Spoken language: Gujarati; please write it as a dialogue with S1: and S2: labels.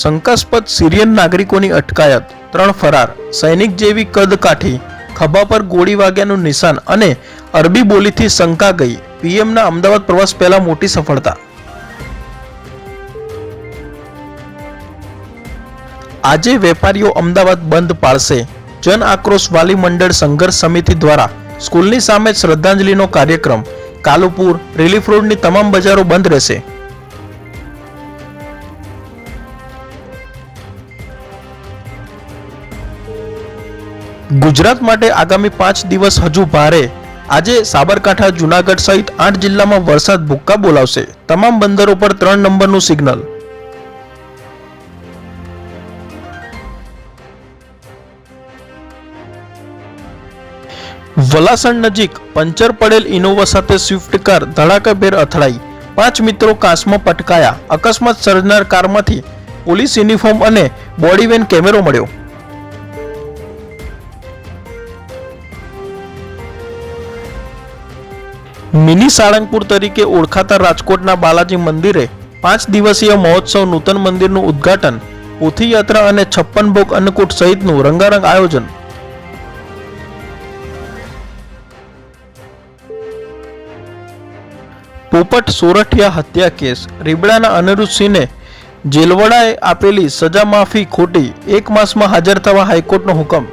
S1: શંકાસ્પદ સિરિયન નાગરિકોની અટકાયત, 3 ફરાર, સૈનિક જેવી કદકાઠી, ખભા પર ગોળી વાગ્યાનું નિશાન અને અરબી બોલીથી શંકા ગઈ. પીએમના અમદાવાદ પ્રવાસ પહેલા મોટી સફળતા. આજે વેપારીઓ અમદાવાદ બંધ પાળશે. જન આક્રોશ વાલી મંડળ સંઘર્ષ સમિતિ દ્વારા સ્કૂલની સામે શ્રદ્ધાંજલિનો કાર્યક્રમ. કાલુપુર, રિલીફ રોડની તમામ બજારો બંધ રહેશે. ગુજરાત માટે આગામી 5 દિવસ હજુ ભારે. આજે સાબરકાંઠા, જૂનાગઢ સહિત 8 જિલ્લામાં વરસાદ ભૂક્કા બોલાવશે. તમામ બંદરો પર 3 નંબરનું સિગ્નલ. વલાસણ નજીક પંચર પડેલ ઇનોવા સાથે સ્વિફ્ટ કાર ધડાકાભેર અથડાઈ. 5 મિત્રો કાચમાં પટકાયા. અકસ્માત સર્જનાર કારમાંથી પોલીસ યુનિફોર્મ અને બોડી વેન કેમેરો મળ્યો. મિની સાળંગપુર તરીકે ઓળખાતા રાજકોટના બાલાજી મંદિરે 5 દિવસીય મહોત્સવ નૂતન મંદિરનું ઉદ્ઘાટન, પોથીયાત્રા અને 56 ભોગ અન્નકૂટ સહિતનું રંગારંગ આયોજન. પોપટ સોરઠિયા હત્યા કેસ. રીબડાના અનિરુદ્ધસિંહને જેલવડાએ આપેલી સજા માફી ખોટી. 1 માસમાં હાજર થવા હાઈકોર્ટનો હુકમ.